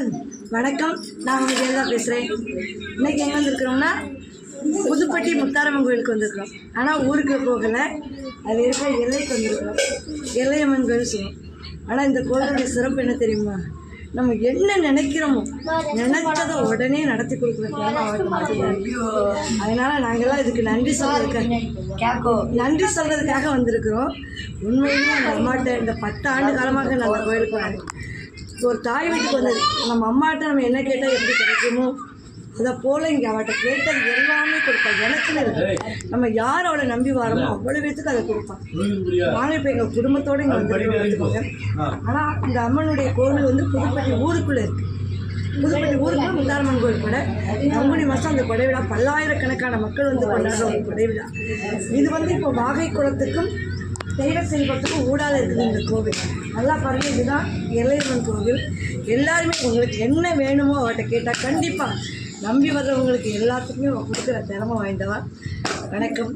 வணக்கம், நான் உங்கள் ஜெயலலிதா பேசுகிறேன். இன்றைக்கி எங்கே வந்திருக்கிறோம்னா புதுப்பட்டி முத்தாரம்மன் கோயிலுக்கு வந்திருக்கிறோம். ஆனால் ஊருக்கு போகலை, அது இருக்கிற எல்லைக்கு வந்திருக்கிறோம். எல்லையம்மன் கோயில் சொல்லுவோம். ஆனால் இந்த கோயிலுடைய சிறப்பு என்ன தெரியுமா? நம்ம என்ன நினைக்கிறோமோ நினைச்சதை உடனே நடத்தி கொடுக்குறதுக்காக அவருக்கு மட்டும்தான். அதனால் நாங்கள்லாம் இதுக்கு நன்றி சொல்கிறதுக்காக வந்திருக்கிறோம். உண்மையிலேயே அந்த அம்மாட்ட இந்த 10 ஆண்டு காலமாக நான் அந்த கோயிலுக்கு வரேன். ஒரு தாய் வீட்டுக்கு வந்தது, நம்ம அம்மாட்ட நம்ம என்ன கேட்டால் எப்படி கிடைக்குமோ அதை போல் இங்கே அவட்ட கேட்டது எல்லாமே கொடுப்பா. எனக்குன்னு இருக்கு, நம்ம யார் அவளை நம்பி வரோமோ அவ்வளோ பேத்துக்கு அதை கொடுப்பான். நாங்கள் இப்போ எங்கள் குடும்பத்தோடு இங்கே வந்துருக்கோங்க. ஆனால் இந்த அம்மனுடைய கோவில் வந்து புதுப்பட்டி ஊருக்குள்ளே இருக்குது. புதுப்பட்டி ஊருக்குள்ள முத்தாரம்மன் கோயில் கூட பங்குனி மாதம் அந்த கொடைவிழா பல்லாயிரக்கணக்கான மக்கள் வந்து கொண்டாடுற ஒரு கொடைவிழா. இது வந்து இப்போ வாகை குளத்துக்கும் தெய்வ செல்வத்துக்கும் ஊடாத இருக்குது இந்த கோவில். நல்லா பாருங்கள், இதுதான் எல்லையம்மன் கோவில். எல்லாருமே உங்களுக்கு என்ன வேணுமோ அவட்ட கேட்டால் கண்டிப்பாக நம்பி வர்றவங்களுக்கு எல்லாத்துக்குமே கொடுக்குற திறமை வாய்ந்தவா. வணக்கம்.